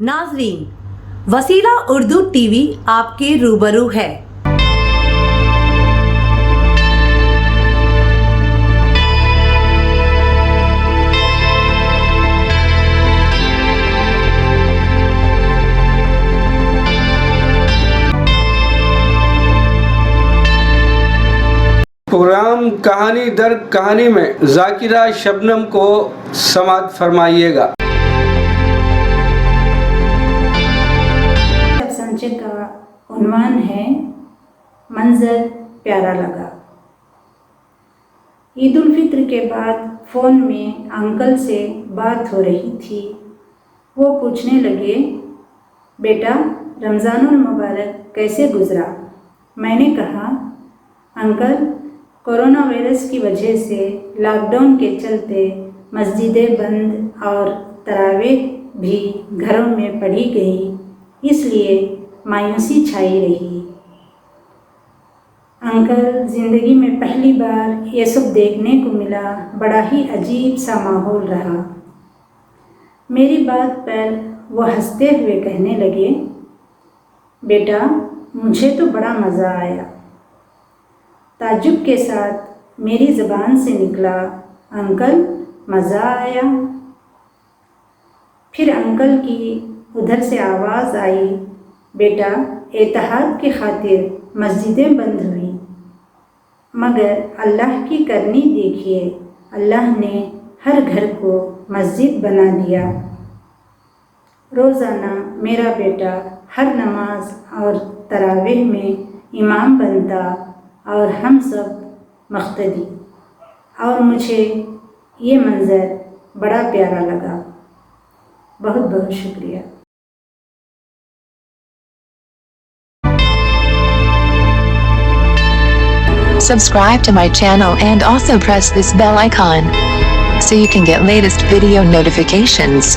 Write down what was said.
नाजरीन, वसीला उर्दू टीवी आपके रूबरू है। प्रोग्राम कहानी दर कहानी में जाकिरा शबनम को समाअत फरमाइएगा। संचे का उन्वान है मंजर प्यारा लगा। ईद उल फित्र के बाद फ़ोन में अंकल से बात हो रही थी। वो पूछने लगे, बेटा रमज़ानुल मुबारक कैसे गुज़रा? मैंने कहा, अंकल कोरोना वायरस की वजह से लॉकडाउन के चलते मस्जिदें बंद और तरावीह भी घरों में पढ़ी गई, इसलिए मायूसी छाई रही। अंकल, ज़िंदगी में पहली बार ये सब देखने को मिला, बड़ा ही अजीब सा माहौल रहा। मेरी बात पर वो हंसते हुए कहने लगे, बेटा मुझे तो बड़ा मज़ा आया। ताज्जुब के साथ मेरी ज़बान से निकला, अंकल मज़ा आया। फिर अंकल की उधर से आवाज़ आई, बेटा इत्तेहाद की खातिर मस्जिदें बंद हुई, मगर अल्लाह की करनी देखिए, अल्लाह ने हर घर को मस्जिद बना दिया। रोज़ाना मेरा बेटा हर नमाज और तरावीह में इमाम बनता और हम सब मुक़्तदी, और मुझे ये मंज़र बड़ा प्यारा लगा। बहुत बहुत शुक्रिया। Subscribe to my channel and also press this bell icon so you can get latest video notifications.